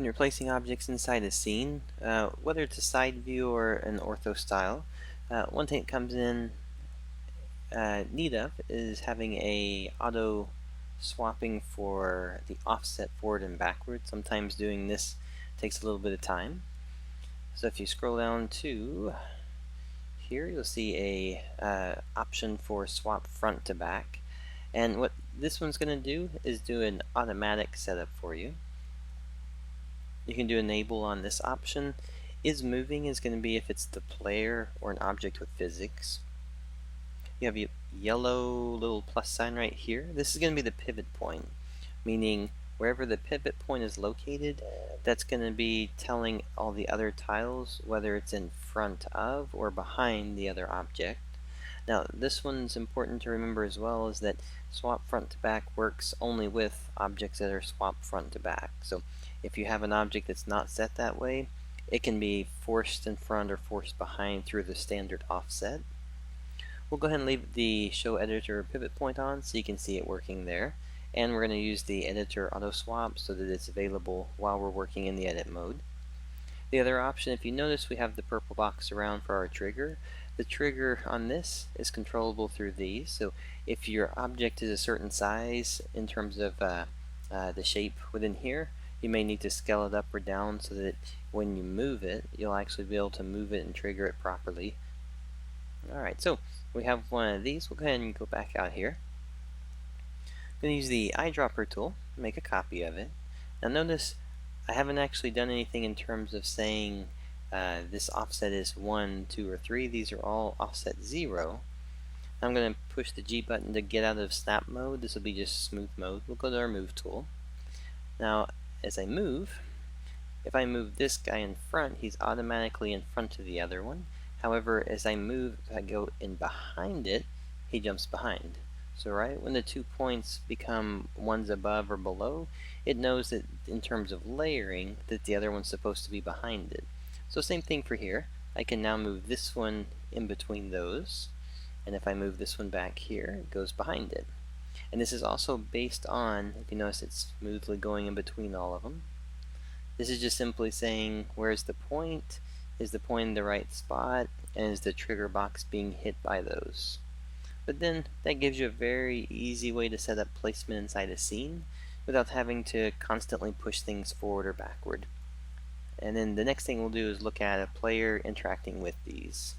When you're placing objects inside a scene, whether it's a side view or an ortho style, one thing that comes in need of is having a auto swapping for the offset forward and backward. Sometimes doing this takes a little bit of time. So if you scroll down to here, you'll see a option for swap front to back. And what this one's going to do is do an automatic setup for you. You can do enable on this option. Is moving is going to be if it's the player or an object with physics. You have a yellow little plus sign right here. This is going to be the pivot point, meaning wherever the pivot point is located, that's going to be telling all the other tiles whether it's in front of or behind the other object. Now this one's important to remember as well, is that swap front to back works only with objects that are swapped front to back. So if you have an object that's not set that way, it can be forced in front or forced behind through the standard offset. We'll go ahead and leave the show editor pivot point on so you can see it working there. And we're going to use the editor auto swap so that it's available while we're working in the edit mode. The other option, if you notice, we have the purple box around for our trigger. The trigger on this is controllable through these. So if your object is a certain size in terms of the shape within here, you may need to scale it up or down so that when you move it, you'll actually be able to move it and trigger it properly. Alright, so we have one of these. We'll go ahead and go back out here. I'm going to use the eyedropper tool, make a copy of it. Now notice I haven't actually done anything in terms of saying this offset is 1, 2, or 3. These are all offset 0. I'm going to push the G button to get out of snap mode. This will be just smooth mode. We'll go to our move tool. Now as I move, if I move this guy in front, he's automatically in front of the other one. However, as I move, if I go in behind it, he jumps behind. So right when the 2 points become ones above or below, it knows that in terms of layering that the other one's supposed to be behind it. So same thing for here. I can now move this one in between those, and if I move this one back here, it goes behind it. And this is also based on, if you notice, it's smoothly going in between all of them. This is just simply saying where's the point, is the point in the right spot, and is the trigger box being hit by those. But then that gives you a very easy way to set up placement inside a scene without having to constantly push things forward or backward. And then the next thing we'll do is look at a player interacting with these.